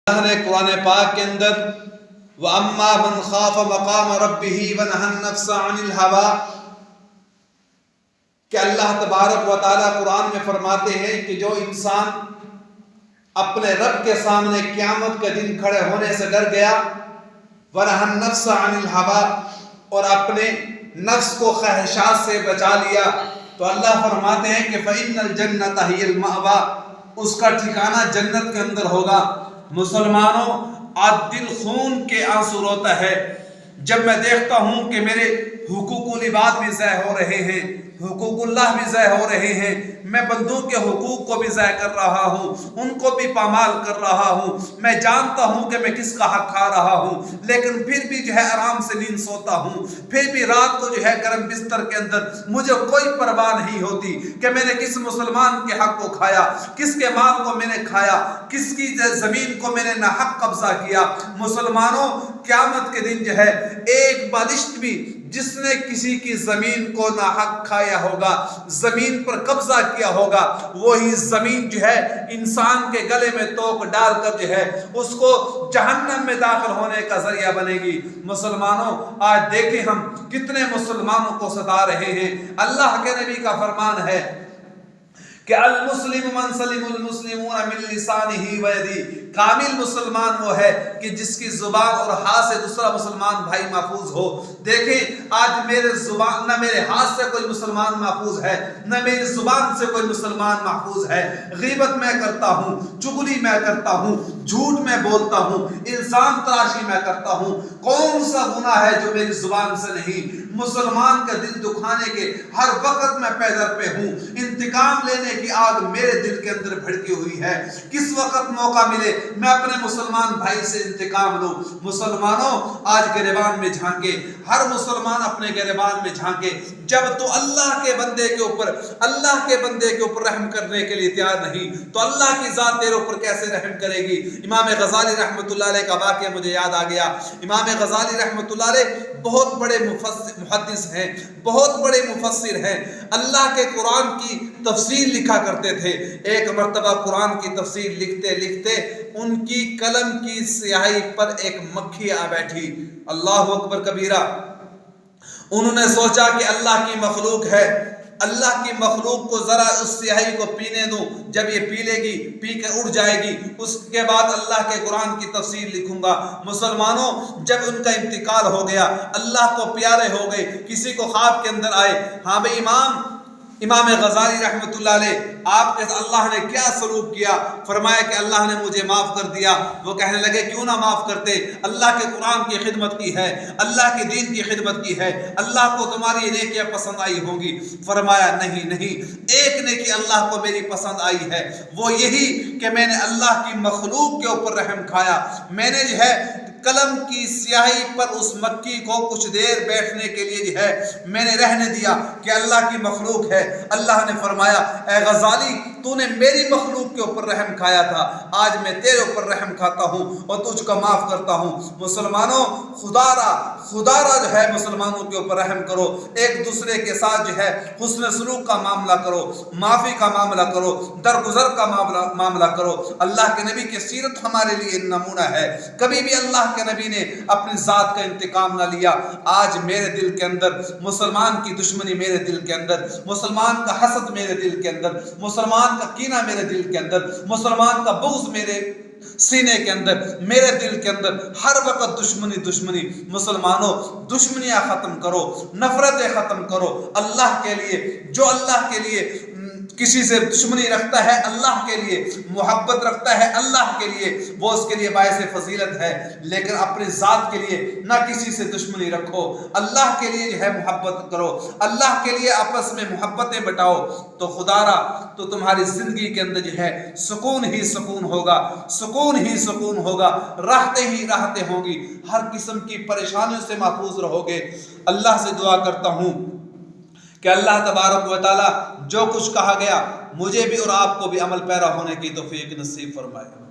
اللہ نے قرآن پاک کے اندر وَأَمَّا مَنْ خَافَ مَقَامَ رَبِّهِ وَنَهَى النَّفْسَ عَنِ الْهَوَىٰ کہ اللہ تبارک و تعالیٰ قرآن میں فرماتے ہیں کہ جو انسان اپنے رب کے سامنے قیامت کے دن کھڑے ہونے سے ڈر گیا وَنَهَى النَّفْسَ عَنِ الْهَوَىٰ اور اپنے نفس کو خواہشات سے بچا لیا تو اللہ فرماتے ہیں کہ فَإِنَّ الْجَنَّةَ هِيَ الْمَأْوَىٰ اس کا ٹھکانہ جنت کے اندر ہوگا۔ مسلمانوں آج دل خون کے آنسو روتا ہے جب میں دیکھتا ہوں کہ میرے حقوق العباد بھی ضائع ہو رہے ہیں، حقوق اللہ بھی ضائع ہو رہے ہیں، میں بندوں کے حقوق کو بھی ضائع کر رہا ہوں، ان کو بھی پامال کر رہا ہوں، میں جانتا ہوں کہ میں کس کا حق کھا رہا ہوں، لیکن پھر بھی آرام سے نیند سوتا ہوں، پھر بھی رات کو گرم بستر کے اندر مجھے کوئی پرواہ نہیں ہوتی کہ میں نے کس مسلمان کے حق کو کھایا، کس کے مال کو میں نے کھایا، کس کی زمین کو میں نے ناحق قبضہ کیا۔ مسلمانوں قیامت کے دن ایک بالشت بھی جس نے کسی کی زمین کو ناحق کھایا ہوگا، زمین پر قبضہ کیا ہوگا، وہی زمین انسان کے گلے میں توق ڈال کر اس کو جہنم میں داخل ہونے کا ذریعہ بنے گی۔ مسلمانوں آج دیکھیں ہم کتنے مسلمانوں کو ستا رہے ہیں۔ اللہ کے نبی کا فرمان ہے کہ المسلم من سلم المسلمون من لسانہ ویدہ، کامل مسلمان وہ ہے کہ جس کی زبان اور ہاتھ سے دوسرا مسلمان بھائی محفوظ ہو۔ دیکھیں آج میرے زبان نہ میرے ہاتھ سے کوئی مسلمان محفوظ ہے، نہ میری زبان سے کوئی مسلمان محفوظ ہے۔ غیبت میں کرتا ہوں، چغلی میں کرتا ہوں، جھوٹ میں بولتا ہوں، الزام تراشی میں کرتا ہوں، کون سا گناہ ہے جو میری زبان سے نہیں؟ مسلمان کا دل دکھانے کے ہر وقت میں پیدر پہ ہوں، انتقام لینے کی آگ میرے دل کے اندر بھڑکی ہوئی ہے۔ کس وقت موقع ملے میں اپنے مسلمان بھائی سے انتقام لوں۔ مسلمانوں آج گریبان میں جھانکے، ہر مسلمان اپنے گریبان میں جھانکے، جب تو اللہ کے بندے کے اوپر رحم کرنے کے لیے تیار نہیں تو اللہ کی ذات تیرے اوپر کیسے رحم کرے گی؟ امام غزالی رحمۃ اللہ علیہ کا واقعہ مجھے یاد آ گیا۔ امام غزالی رحمۃ اللہ علیہ بہت بڑے محدث ہیں، بہت بڑے مفسر ہیں، اللہ کے قرآن کی تفسیر لکھا کرتے تھے۔ ایک مرتبہ قرآن کی تفسیر لکھتے لکھتے ان کی قلم کی سیاہی پر ایک مکھی آ بیٹھی۔ اللہ اکبر کبیرہ۔ انہوں نے سوچا کہ اللہ کی مخلوق ہے، اللہ کی مخلوق کو ذرا اس سیاہی کو پینے دوں، جب یہ پی لے گی، پی کے اڑ جائے گی، اس کے بعد اللہ کے قرآن کی تفسیر لکھوں گا۔ مسلمانوں جب ان کا انتقال ہو گیا، اللہ کو پیارے ہو گئے، کسی کو خواب کے اندر آئے، ہاں بھئی امام غزالی رحمۃ اللہ علیہ آپ کے اللہ نے کیا سلوک کیا؟ فرمایا کہ اللہ نے مجھے معاف کر دیا۔ وہ کہنے لگے کیوں نہ معاف کرتے؟ اللہ کے قرآن کی خدمت کی ہے، اللہ کے دین کی خدمت کی ہے، اللہ کو تمہاری نیکیاں پسند آئی ہوں گی۔ فرمایا نہیں، ایک نیکی اللہ کو میری پسند آئی ہے، وہ یہی کہ میں نے اللہ کی مخلوق کے اوپر رحم کھایا، میں نے قلم کی سیاہی پر اس مکی کو کچھ دیر بیٹھنے کے لیے میں نے رہنے دیا کہ اللہ کی مخلوق ہے۔ اللہ نے فرمایا اے غزالی تو نے میری مخلوق کے اوپر رحم کھایا تھا، آج میں تیرے اوپر رحم کھاتا ہوں اور تجھ کو معاف کرتا ہوں۔ مسلمانوں خدا را مسلمانوں کے اوپر رحم کرو، ایک دوسرے کے ساتھ حسن سلوک کا معاملہ کرو، معافی کا معاملہ کرو، درگزر کا معاملہ کرو۔ اللہ کے نبی کی سیرت ہمارے لیے نمونہ ہے، کبھی بھی اللہ کے نبی نے اپنی ذات کا انتقام نہ لیا۔ آج میرے دل کے اندر مسلمان کی دشمنی، میرے دل کے اندر مسلمان کا حسد، میرے دل کے اندر مسلمان کا کینہ، میرے دل کے اندر مسلمان کا بغض، میرے سینے کے اندر، میرے دل کے اندر ہر وقت دشمنی۔ مسلمانوں دشمنیاں ختم کرو، نفرتیں ختم کرو۔ اللہ کے لیے جو اللہ کے لیے کسی سے دشمنی رکھتا ہے، اللہ کے لیے محبت رکھتا ہے، اللہ کے لیے وہ اس کے لیے باعث فضیلت ہے، لیکن اپنی ذات کے لیے نہ کسی سے دشمنی رکھو، اللہ کے لیے محبت کرو، اللہ کے لیے آپس میں محبتیں بٹاؤ، تو خدا را تو تمہاری زندگی کے اندر سکون ہی سکون ہوگا، راحتیں ہی راحتیں ہوں گی، ہر قسم کی پریشانیوں سے محفوظ رہو گے۔ اللہ سے دعا کرتا ہوں کہ اللہ تبارک و تعالی جو کچھ کہا گیا مجھے بھی اور آپ کو بھی عمل پیرا ہونے کی توفیق نصیب فرمائے۔